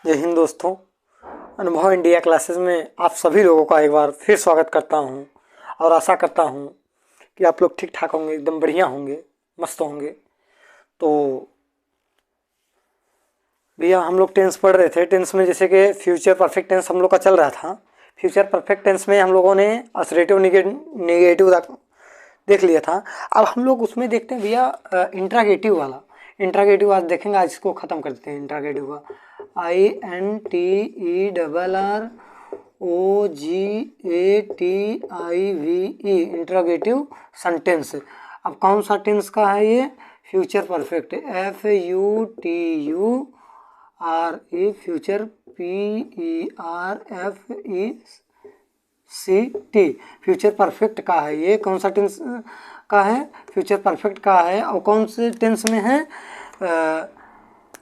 जय हिंद दोस्तों। अनुभव इंडिया क्लासेस में आप सभी लोगों का एक बार फिर स्वागत करता हूं और आशा करता हूं कि आप लोग ठीक ठाक होंगे, एकदम बढ़िया होंगे, मस्त होंगे। तो भैया हम लोग टेंस पढ़ रहे थे। टेंस में जैसे कि फ्यूचर परफेक्ट टेंस हम लोग का चल रहा था। फ्यूचर परफेक्ट टेंस में हम लोगों ने असरेटिव नेगेटिव देख लिया था। अब हम लोग उसमें देखते हैं भैया इंट्रागेटिव वाला। इंट्रागेटिव आज देखेंगे, आज इसको ख़त्म कर देते हैं। इंट्रागेटिव का INTERROGATIVE इंट्रागेटिव सेंटेंस। अब कौन सा टेंस का है ये? Future perfect FUTURE future PERFECT future perfect का है। ये कौन सा टेंस का है? फ्यूचर परफेक्ट का है। और कौन से टेंस में है?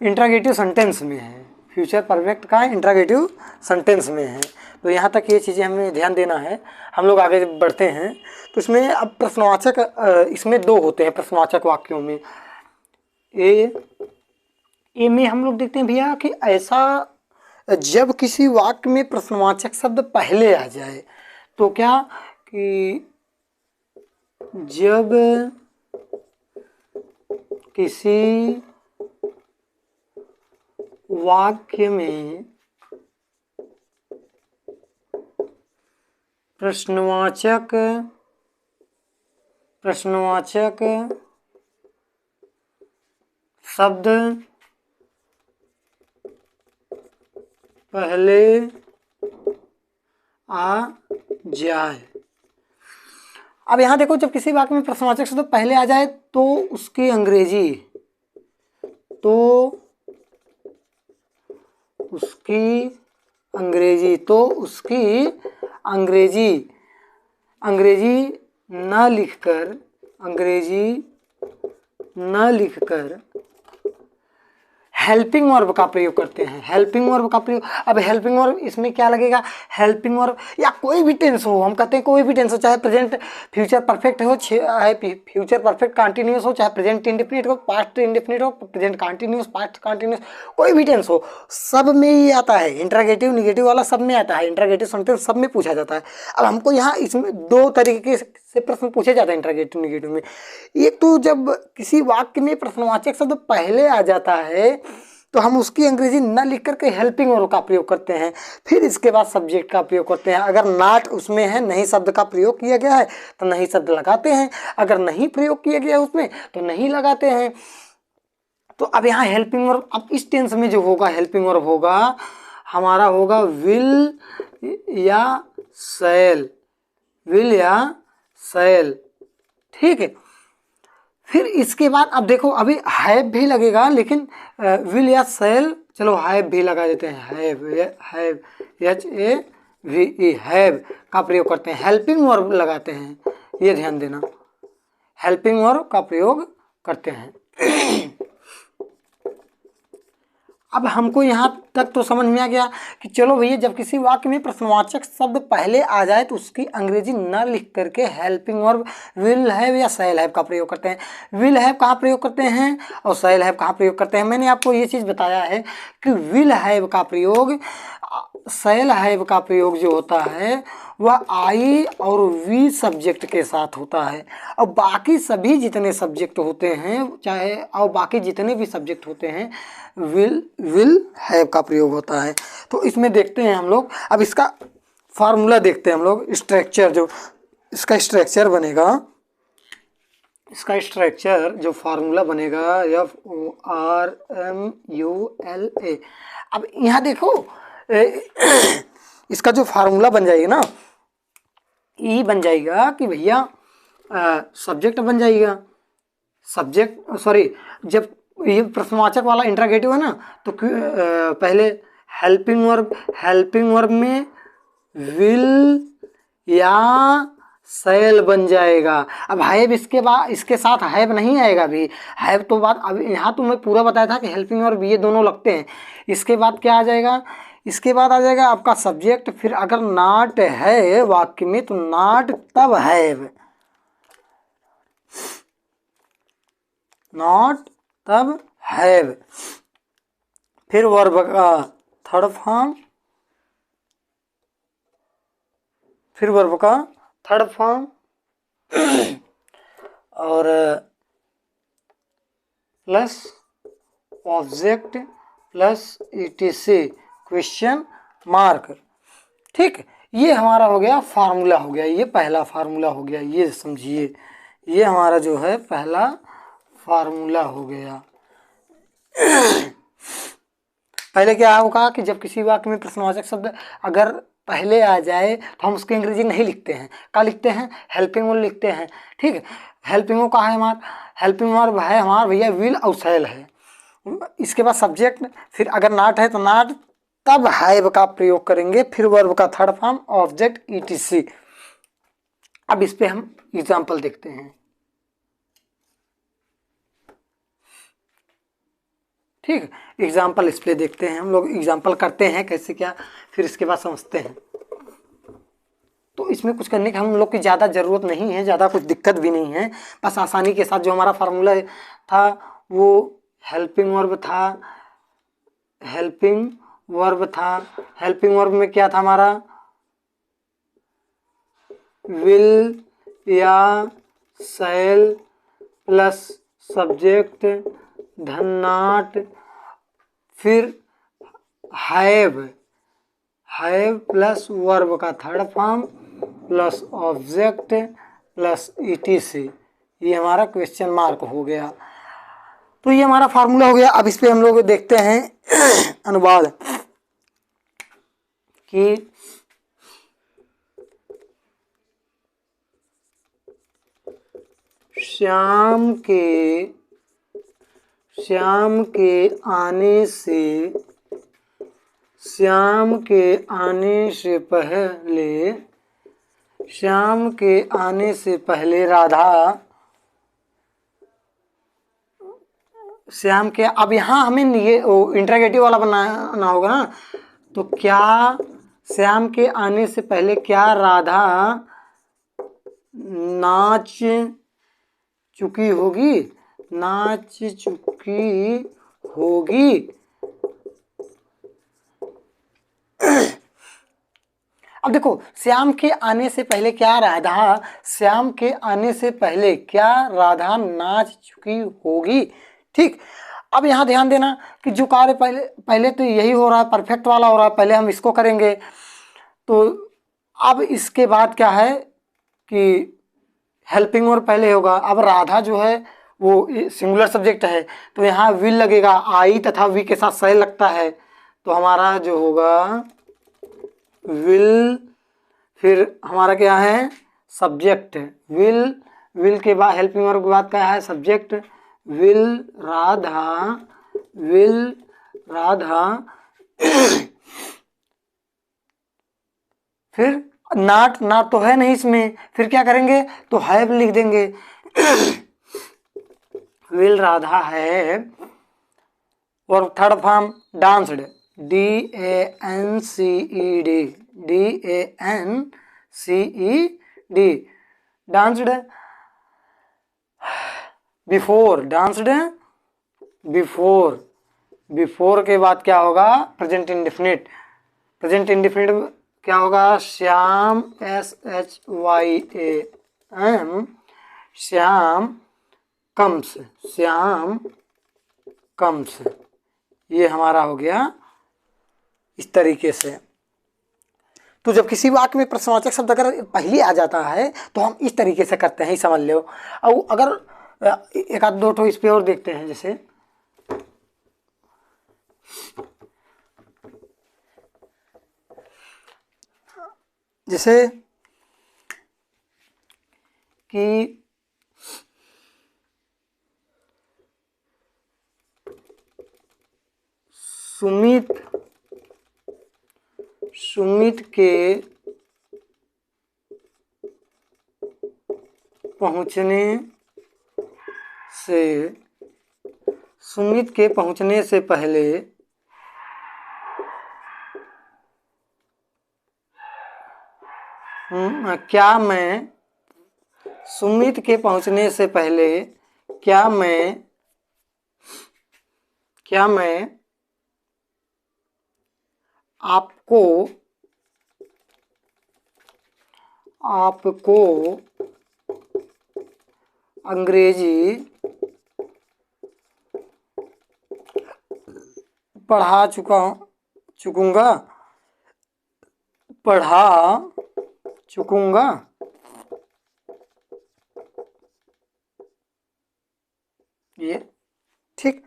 इंट्रागेटिव सेंटेंस में है। फ्यूचर परफेक्ट का इंट्रागेटिव सेंटेंस में है। तो यहाँ तक ये चीज़ें हमें ध्यान देना है। हम लोग आगे बढ़ते हैं तो इसमें अब प्रश्नवाचक इसमें दो होते हैं प्रश्नवाचक वाक्यों में। ए में हम लोग देखते हैं भैया कि ऐसा जब किसी वाक्य में प्रश्नवाचक शब्द पहले आ जाए तो क्या कि जब किसी वाक्य में प्रश्नवाचक शब्द पहले आ जाए। अब यहाँ देखो, जब किसी वाक्य में प्रश्नवाचक शब्द पहले आ जाए तो उसकी अंग्रेजी न लिखकर हेल्पिंग वर्ब का प्रयोग करते हैं। हेल्पिंग वर्ब का प्रयोग, अब हेल्पिंग वर्ब इसमें क्या लगेगा? हेल्पिंग वर्ब या कोई भी टेंस हो, हम कहते हैं कोई भी टेंस हो, चाहे प्रेजेंट फ्यूचर परफेक्ट हो, चाहे फ्यूचर परफेक्ट कंटिन्यूस हो, चाहे प्रेजेंट इंडेफिनिट हो, पास्ट इंडेफिनिट हो, प्रेजेंट कंटिन्यूस, पास्ट कंटिन्यूस, कोई भी टेंस हो, सब में ही आता है। इंट्रागेटिव निगेटिव वाला सब में आता है। इंट्रागेटिव सेंटेंस सब में पूछा जाता है। अब हमको यहाँ इसमें दो तरीके से प्रश्न पूछे जाते हैं इंट्रागेटिव निगेटिव में। एक तो जब किसी वाक्य में प्रश्नवाचक शब्द पहले आ जाता है तो हम उसकी अंग्रेजी न लिख करके हेल्पिंग वर्ब का प्रयोग करते हैं। फिर इसके बाद सब्जेक्ट का प्रयोग करते हैं। अगर नॉट उसमें है, नहीं शब्द का प्रयोग किया गया है तो नहीं शब्द लगाते हैं। अगर नहीं प्रयोग किया गया है उसमें तो नहीं लगाते हैं। तो अब यहाँ हेल्पिंग वर्ब, अब इस टेंस में जो होगा हेल्पिंग वर्ब होगा हमारा होगा विल या शैल। ठीक है। फिर इसके बाद अब देखो, अभी हैव भी लगेगा, लेकिन विल या शैल, चलो हैव भी लगा देते हैं। हैव HAVE हैव का प्रयोग करते हैं। हेल्पिंग वर्ब लगाते हैं, ये ध्यान देना, हेल्पिंग वर्ब का प्रयोग करते हैं। अब हमको यहाँ तक तो समझ में आ गया कि चलो भैया, जब किसी वाक्य में प्रश्नवाचक शब्द पहले आ जाए तो उसकी अंग्रेजी न लिख करके हेल्पिंग वर्ब विल हैव या शैल हैव का प्रयोग करते हैं। विल हैव कहाँ प्रयोग करते हैं और शैल हैव कहाँ प्रयोग करते हैं? मैंने आपको ये चीज़ बताया है कि विल हैव का प्रयोग, शैल हैव का प्रयोग जो होता है वह आई और वी सब्जेक्ट के साथ होता है। और बाकी सभी जितने सब्जेक्ट होते हैं, चाहे और बाकी जितने भी सब्जेक्ट होते हैं, विल हैव का प्रयोग होता है। तो इसमें देखते हैं हम लोग, अब इसका फार्मूला देखते हैं हम लोग। स्ट्रक्चर जो इसका स्ट्रक्चर बनेगा, इसका स्ट्रक्चर जो फार्मूला बनेगा FORMULA। अब यहाँ देखो, इसका जो फार्मूला बन जाएगा ना, ये बन जाएगा कि भैया सब्जेक्ट बन जाएगा, सब्जेक्ट सॉरी, जब ये प्रश्नवाचक वाला इंट्रागेटिव है ना तो पहले हेल्पिंग वर्ब में विल या शैल बन जाएगा। अब हैव इसके बाद, इसके साथ हैव नहीं आएगा। भी हैव तो बात, अब यहाँ तो मैं पूरा बताया था कि हेल्पिंग वर्ब ये दोनों लगते हैं। इसके बाद क्या आ जाएगा? इसके बाद आ जाएगा आपका सब्जेक्ट। फिर अगर नॉट है वाक्य में तो नॉट तब हैव, नॉट तब हैव। फिर वर्ब का थर्ड फॉर्म, फिर वर्ब का थर्ड फॉर्म और plus object plus etc question mark. ठीक, ये हमारा हो गया फार्मूला हो गया, ये पहला फार्मूला हो गया, ये समझिए, ये हमारा जो है पहला फार्मूला हो गया। पहले क्या होगा कि जब किसी वाक्य में प्रश्नवाचक शब्द अगर पहले आ जाए तो हम उसकी अंग्रेजी नहीं लिखते हैं, क्या लिखते हैं, हेल्पिंग वर्ब लिखते हैं। ठीक है, हेल्पिंग वर्ब कहाँ है हमारा, हेल्पिंग वर्ब है हमारा भैया विल और शैल है, इसके बाद सब्जेक्ट, फिर अगर नॉट है तो नॉट, तब हैव का प्रयोग करेंगे, फिर वर्ब का थर्ड फॉर्म ऑब्जेक्ट ईटीसी। अब इस पे हम एग्जाम्पल देखते हैं। ठीक, एग्जाम्पल इस पे देखते हैं, हम लोग एग्जाम्पल करते हैं कैसे क्या, फिर इसके बाद समझते हैं। तो इसमें कुछ करने की हम लोग की ज़्यादा ज़रूरत नहीं है, ज़्यादा कुछ दिक्कत भी नहीं है, बस आसानी के साथ जो हमारा फार्मूला था वो हेल्पिंग वर्ब था, हेल्पिंग वर्ब था, हेल्पिंग वर्ब में क्या था हमारा, विल या शैल प्लस सब्जेक्ट धन नॉट, फिर हैव, हैव प्लस वर्ब का third form plus object plus etc, ये हमारा क्वेश्चन मार्क हो गया। तो ये हमारा फार्मूला हो गया। अब इस पे हम लोग देखते हैं अनुवाद कि श्याम के आने से, श्याम के आने से पहले, श्याम के आने से पहले राधा, श्याम के, अब यहाँ हमें ये इंटरोगेटिव वाला बनाना होगा ना, तो क्या श्याम के आने से पहले क्या राधा नाच चुकी होगी, नाच चुकी होगी। अब देखो, श्याम के आने से पहले क्या राधा, श्याम के आने से पहले क्या राधा नाच चुकी होगी। ठीक, अब यहाँ ध्यान देना कि जो कार्य पहले तो यही हो रहा है, परफेक्ट वाला हो रहा है, पहले हम इसको करेंगे। तो अब इसके बाद क्या है कि हेल्पिंग वर्ब पहले होगा। अब राधा जो है वो सिंगुलर सब्जेक्ट है, तो यहाँ विल लगेगा, आई तथा वी के साथ सह लगता है, तो हमारा जो होगा विल, फिर हमारा क्या है सब्जेक्ट, विल, विल के बाद हेल्पिंग वर्ब के बाद क्या है subject, will Radha, will Radha फिर नॉट, नॉट तो है नहीं इसमें, फिर क्या करेंगे तो हैव लिख देंगे विल राधा हैव, और third form danced, DANCED, DANCED, danced, before, danced before, before के बाद क्या होगा प्रेजेंट इंडेफिनिट, प्रेजेंट इंडेफिनिट क्या होगा Shyam, SHYAM, Shyam comes, Shyam comes, ये हमारा हो गया इस तरीके से। तो जब किसी वाक्य में प्रश्नवाचक शब्द अगर पहले आ जाता है तो हम इस तरीके से करते हैं, ही समझ लो। और अगर एक आध दो ठो इस पे और देखते हैं, जैसे कि सुमित के पहुंचने से पहले क्या मैं, सुमित के पहुंचने से पहले क्या मैं आपको आपको अंग्रेजी पढ़ा चुकूंगा। ये ठीक।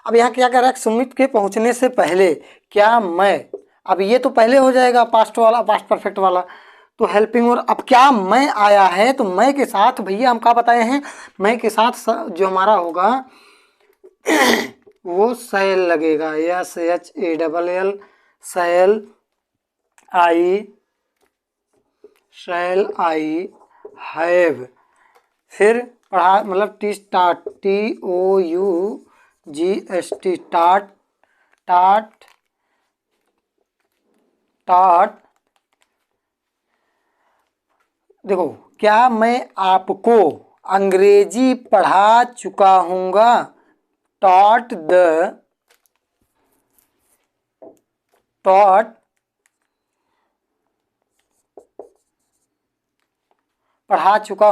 अब यहाँ क्या कह रहा है, सुमित के पहुंचने से पहले क्या मैं, अब ये तो पहले हो जाएगा पास्ट वाला, पास्ट परफेक्ट वाला, तो हेल्पिंग और अब क्या मैं आया है, तो मैं के साथ भैया हम क्या बताए हैं, मैं के साथ जो हमारा होगा वो सैल लगेगा, SHALL, सैल आई हैव, फिर पढ़ा मतलब टी स्टार्ट, TOUGST टाट, टाट टाट। देखो, क्या मैं आपको अंग्रेजी पढ़ा चुका हूँगा, टॉट पढ़ा चुका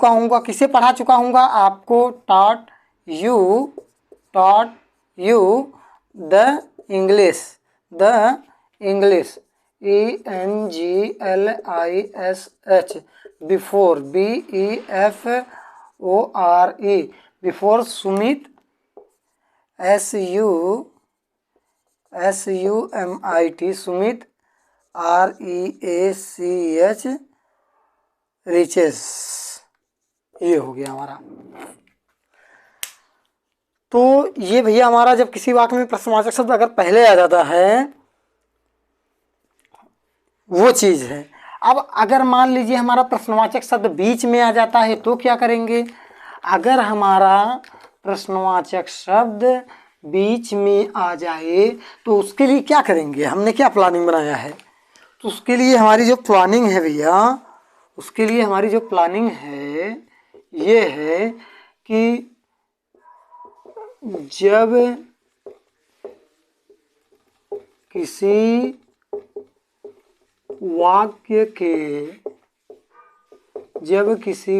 हूँगा, किसे पढ़ा चुका हूँगा, आपको, taught you the English, ENGLISH, before, BEFORE, before Sumit, SUMIT, Sumit, REACH, riches. ये हो गया हमारा। तो ये भैया हमारा जब किसी वाक्य में प्रश्नवाचक शब्द अगर पहले आ जाता है वो चीज है। अब अगर मान लीजिए हमारा प्रश्नवाचक शब्द बीच में आ जाता है तो क्या करेंगे, अगर हमारा प्रश्नवाचक शब्द बीच में आ जाए तो उसके लिए क्या करेंगे, हमने क्या प्लानिंग बनाया है, तो उसके लिए हमारी जो प्लानिंग है भैया, उसके लिए हमारी जो प्लानिंग है ये है कि जब किसी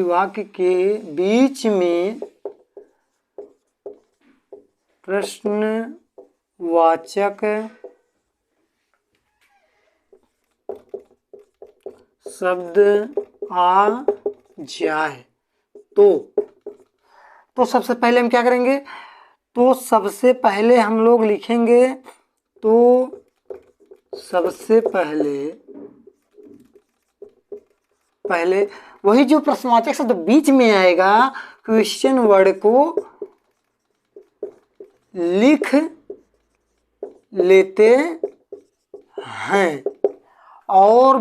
वाक्य के बीच में प्रश्नवाचक शब्द आ जाए तो सबसे पहले हम क्या करेंगे, तो सबसे पहले हम लोग लिखेंगे, तो सबसे पहले वही जो प्रश्नवाचक शब्द बीच में आएगा क्वेश्चन वर्ड को लिख लेते हैं, और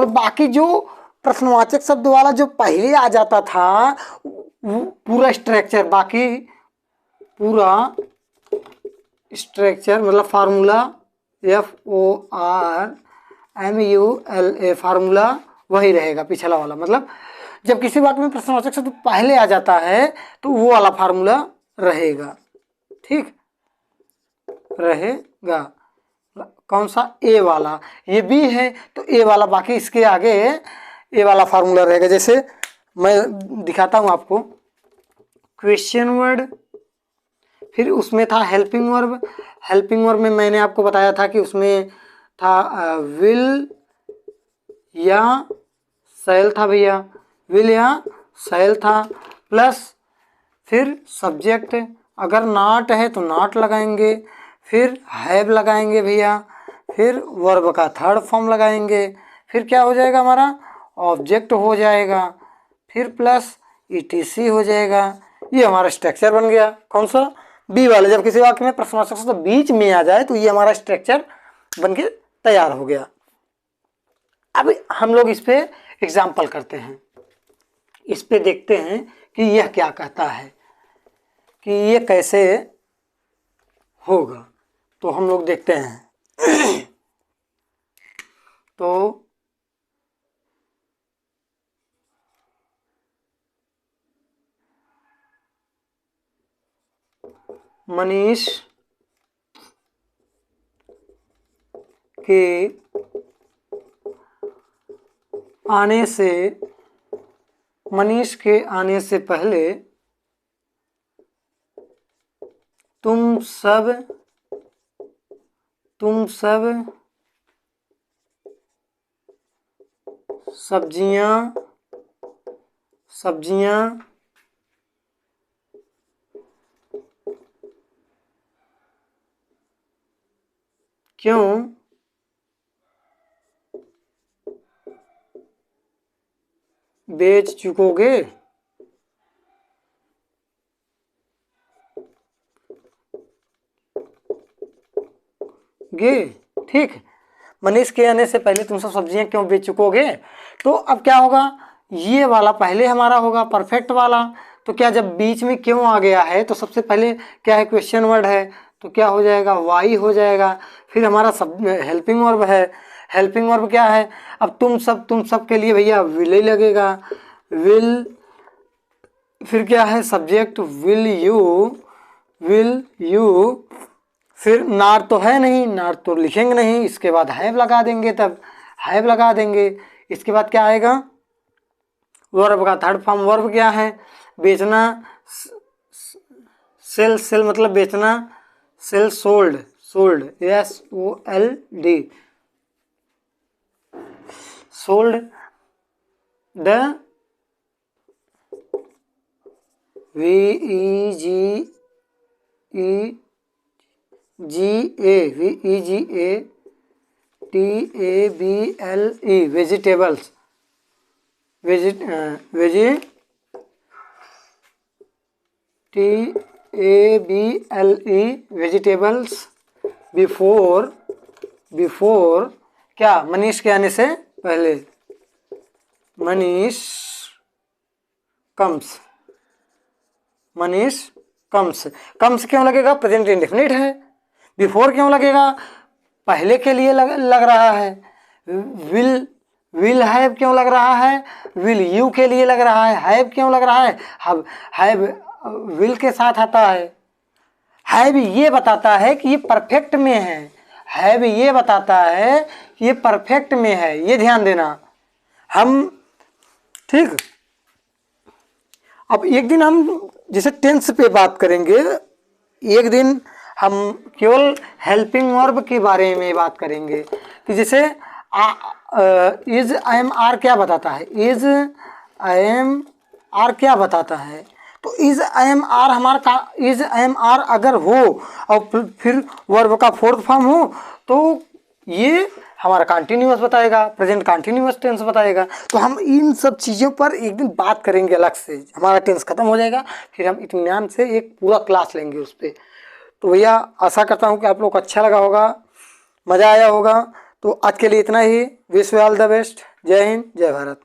बाकी जो प्रश्नवाचक शब्द वाला जो पहले आ जाता था वो पूरा स्ट्रक्चर, बाकी पूरा स्ट्रक्चर मतलब फार्मूला, FORMULA, फार्मूला वही रहेगा पिछला वाला। मतलब जब किसी वाक्य में प्रश्नवाचक शब्द पहले आ जाता है तो वो वाला फार्मूला रहेगा, ठीक रहेगा। कौन सा, ए वाला, ये बी है तो ए वाला, बाकी इसके आगे ए वाला फार्मूला रहेगा। जैसे मैं दिखाता हूँ आपको, क्वेश्चन वर्ड, फिर उसमें था हेल्पिंग वर्ब। हेल्पिंग वर्ब में मैंने आपको बताया था कि उसमें था विल या शैल था भैया, विल या शैल था, प्लस फिर सब्जेक्ट, अगर नॉट है तो नॉट लगाएंगे, फिर हैव लगाएंगे भैया, फिर वर्ब का थर्ड फॉर्म लगाएंगे, फिर क्या हो जाएगा हमारा, ऑब्जेक्ट हो जाएगा, फिर प्लस ETC हो जाएगा। ये हमारा स्ट्रक्चर बन गया। कौन सा, बी वाले, जब किसी वाक्य में प्रश्नवाचक शब्द बीच में आ जाए तो ये हमारा स्ट्रक्चर बन के तैयार हो गया। अब हम लोग इस पे एग्जाम्पल करते हैं, इस पे देखते हैं कि यह क्या कहता है कि ये कैसे होगा। तो हम लोग देखते हैं तो मनीष के आने से पहले तुम सब सब्जियां क्यों बेच चुकोगे? ठीक, मनीष के आने से पहले तुम सब सब्जियां क्यों बेच चुकोगे। तो अब क्या होगा, ये वाला पहले हमारा होगा परफेक्ट वाला। तो क्या जब बीच में क्यों आ गया है तो सबसे पहले क्या है, क्वेश्चन वर्ड है, तो क्या हो जाएगा, वाई हो जाएगा। फिर हमारा सब हेल्पिंग वर्ब है। हेल्पिंग वर्ब क्या है, अब तुम सब के लिए भैया विल ही लगेगा, विल। फिर क्या है, सब्जेक्ट विल यू। फिर नार तो है नहीं, नार तो लिखेंगे नहीं, इसके बाद हैव लगा देंगे, तब हैव लगा देंगे। इसके बाद क्या आएगा, वर्ब का थर्ड फॉर्म। वर्ब क्या है, बेचना, सेल मतलब बेचना, sell sold SOLD, sold. The VEGETABLE vegetables, vegetables before क्या, मनीष के आने से पहले, मनीष कम्स क्यों लगेगा, प्रेजेंट इंडेफिनिट है। बिफोर क्यों लगेगा, पहले के लिए लग रहा है। विल हैव क्यों लग रहा है, विल यू के लिए लग रहा है। हैव क्यों लग रहा है, हैव विल के साथ आता है। हैव ये बताता है कि ये परफेक्ट में है, हैव ये बताता है कि ये परफेक्ट में है, ये ध्यान देना हम। ठीक, अब एक दिन हम जैसे टेंस पे बात करेंगे, एक दिन हम केवल हेल्पिंग वर्ब के बारे में बात करेंगे कि जैसे इज आई एम आर क्या बताता है, इज आई एम आर क्या बताता है। तो इज आई एम आर हमारा इज आई एम आर अगर हो और फिर वर्ब का फोर्थ फॉर्म हो तो ये हमारा कंटिन्यूअस बताएगा, प्रेजेंट कंटिन्यूअस टेंस बताएगा। तो हम इन सब चीज़ों पर एक दिन बात करेंगे अलग से, हमारा टेंस खत्म हो जाएगा, फिर हम इत्मीनान से एक पूरा क्लास लेंगे उस पर। तो भैया आशा करता हूँ कि आप लोग को अच्छा लगा होगा, मज़ा आया होगा। तो आज के लिए इतना ही। Wish you all the best. जय हिंद, जय भारत।